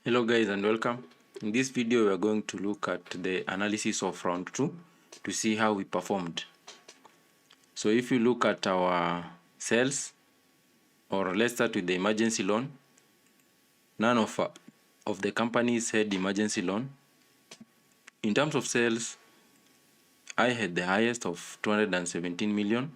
Hello guys and welcome. In this video we are going to look at the analysis of round 2 to see how we performed. So if you look at our sales, or let's start with the emergency loan, none of the companies had emergency loan. In terms of sales, I had the highest of 217 million,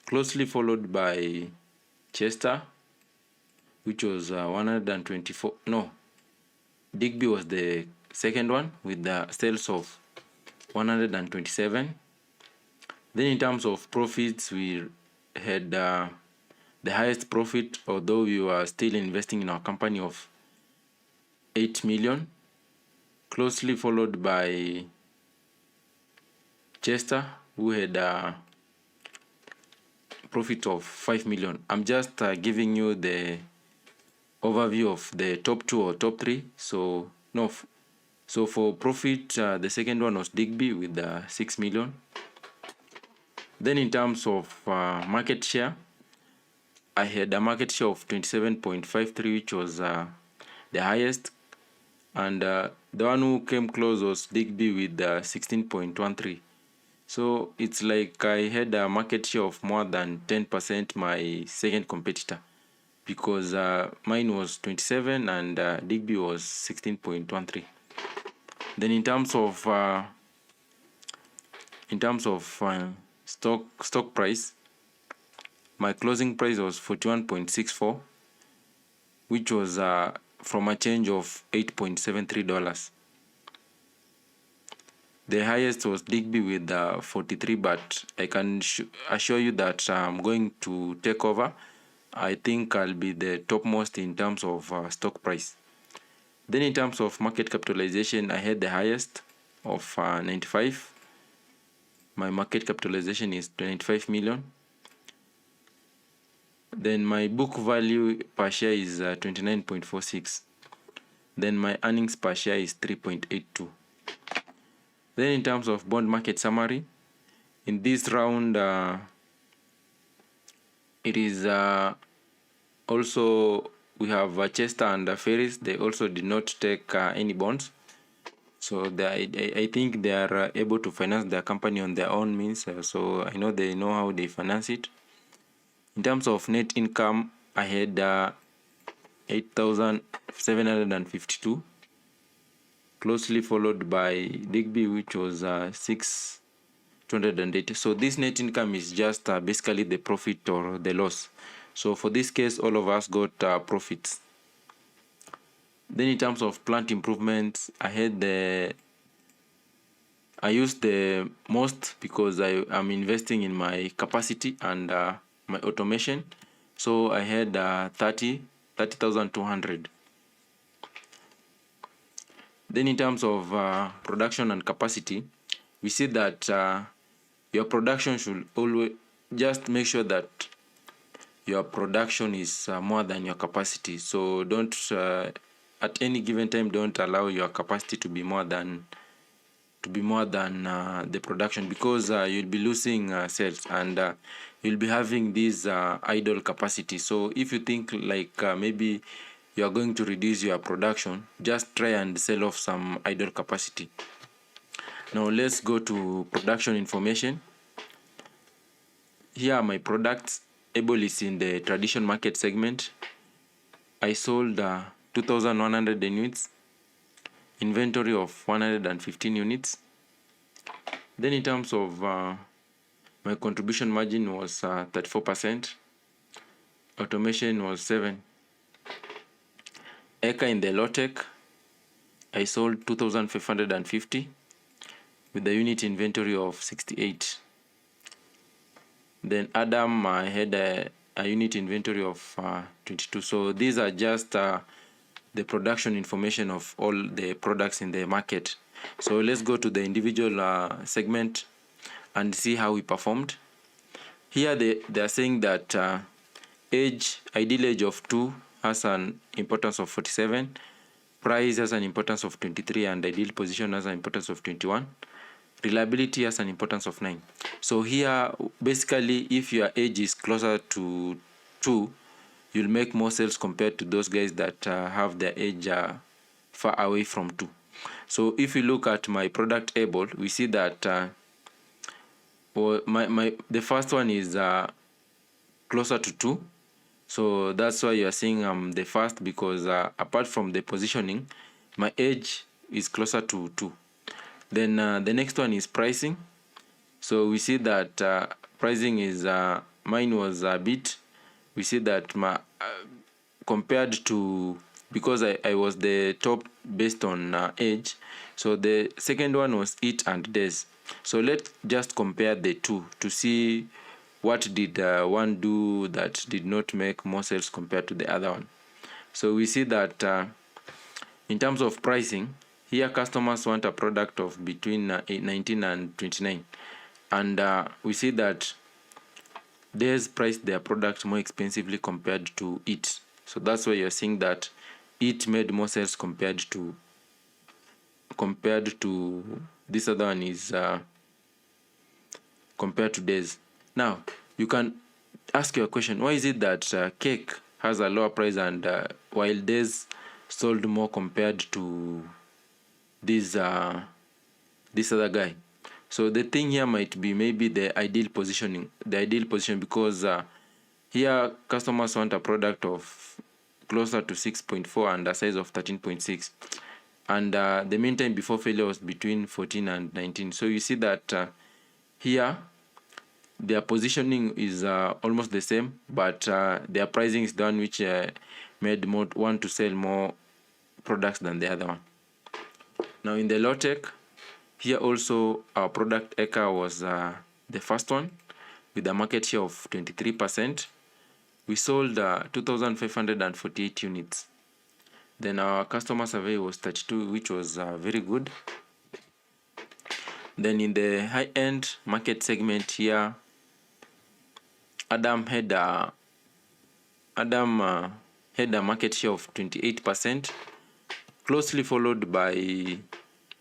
closely followed by Chester, which was 124. No, Digby was the second one with the sales of 127. Then in terms of profits, we had the highest profit, although we were still investing in our company, of 8 million, closely followed by Chester, who had a profit of 5 million. I'm just giving you the overview of the top 2 or top 3. So for profit, the second one was Digby with 6 million. Then in terms of market share, I had a market share of 27.53, which was the highest, and the one who came close was Digby with 16.13. So it's like I had a market share of more than 10% my second competitor, because mine was 27 and Digby was 16.13. Then in terms of stock price, my closing price was 41.64, which was from a change of $8.73. The highest was Digby with 43, but I can assure you that I'm going to take over. I think I'll be the topmost in terms of stock price. Then in terms of market capitalization, I had the highest of 95. My market capitalization is 25 million. Then my book value per share is 29.46. Then my earnings per share is 3.82. Then in terms of bond market summary, in this round, it is also we have Chester and Ferris. They also did not take any bonds. So I think they are able to finance their company on their own means. So I know they know how they finance it. In terms of net income, I had 8,752, closely followed by Digby, which was 6,280. So this net income is just basically the profit or the loss. So for this case, all of us got profits. Then in terms of plant improvements, I used the most because I am investing in my capacity and my automation. So I had 30,200. Then in terms of production and capacity, we see that your production should always just make sure that your production is more than your capacity. So don't at any given time, don't allow your capacity to be more than the production, because you'll be losing sales and you'll be having this idle capacity. So if you think like maybe you are going to reduce your production, just try and sell off some idle capacity. Now let's go to production information. Here are my products. Able is in the traditional market segment. I sold 2,100 units, inventory of 115 units. Then in terms of my contribution margin was 34%. Automation was 7. Eka in the low tech, I sold 2,550 with the unit inventory of 68. Then Adam, I had a unit inventory of 22. So these are just the production information of all the products in the market. So let's go to the individual segment and see how we performed. Here they are saying that ideal age of 2 has an importance of 47, price has an importance of 23, and ideal position has an importance of 21. Reliability has an importance of 9. So here, basically, if your age is closer to 2, you'll make more sales compared to those guys that have their age far away from 2. So if we look at my product able, we see that the first one is closer to 2. So that's why you are seeing the first, because apart from the positioning, my edge is closer to 2. Then the next one is pricing. So we see that pricing is mine was a bit. We see that my compared to, because I was the top based on age. So the second one was it and days. So let's just compare the two to see what did one do that did not make more sales compared to the other one. So we see that in terms of pricing, here customers want a product of between 19 and 29, and we see that days priced their product more expensively compared to it. So that's why you're seeing that it made more sales compared to this other one is compared to days. Now you can ask your question, why is it that cake has a lower price and while days sold more compared to this other guy? So the thing here might be maybe the ideal position, because here customers want a product of closer to 6.4 and a size of 13.6, and the mean time before failure was between 14 and 19. So you see that here their positioning is almost the same, but their pricing is done, which made one to sell more products than the other one. Now in the low tech, here also our product Eka was the first one with a market share of 23%. We sold 2,548 units. Then our customer survey was 32, which was very good. Then in the high-end market segment here, Adam had a market share of 28%, closely followed by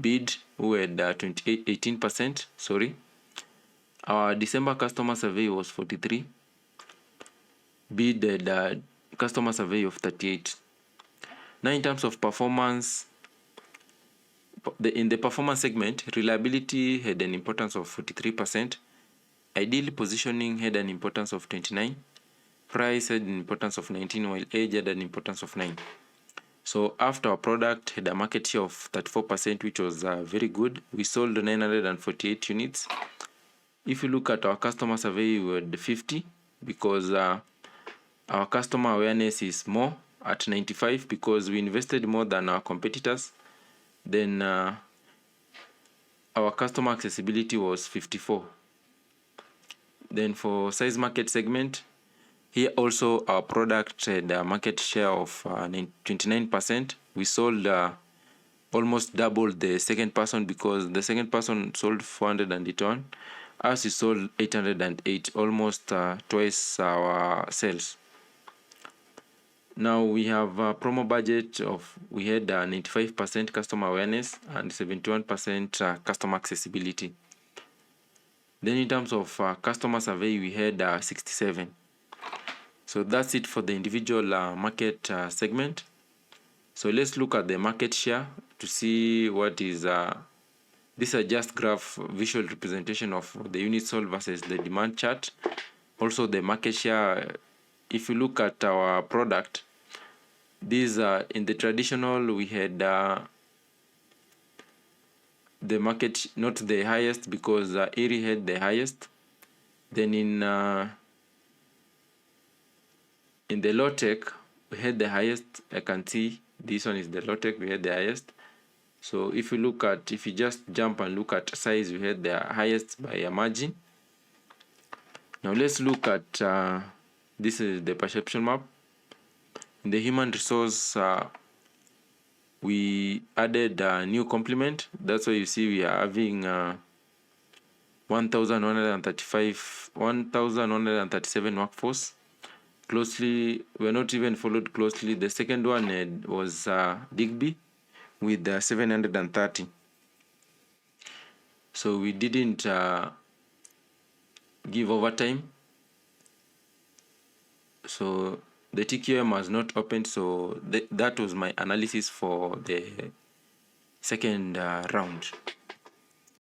Bid, who had 18%. Sorry. Our December customer survey was 43. Bid had a customer survey of 38. Now in terms of performance, in the performance segment, reliability had an importance of 43%. Ideal positioning had an importance of 29. Price had an importance of 19, while age had an importance of 9. So after our product had a market share of 34%, which was very good. We sold 948 units. If you look at our customer survey, we had 50, because our customer awareness is more at 95, because we invested more than our competitors. Then our customer accessibility was 54. Then for size market segment, here also our product had a market share of 29%. We sold almost double the second person, because the second person sold 481. Us we sold 808, almost twice our sales. Now we have a promo budget of, we had 95% customer awareness and 71% customer accessibility. Then in terms of customer survey, we had 67. So that's it for the individual market segment. So let's look at the market share to see what is these are just graph visual representation of the units sold versus the demand chart. Also the market share, if you look at our product, these are in the traditional, we had the market not the highest, because Erie had the highest. Then in the low tech, we had the highest. I can see this one is the low tech, we had the highest. So if you just jump and look at size, we had the highest by a margin. Now let's look at this is the perception map. In the human resource, we added a new complement. That's why you see we are having 1,137 workforce. Closely, we're not even followed closely. The second one was Digby with 730. So we didn't give overtime. So the TQM has not opened, so that was my analysis for the second round.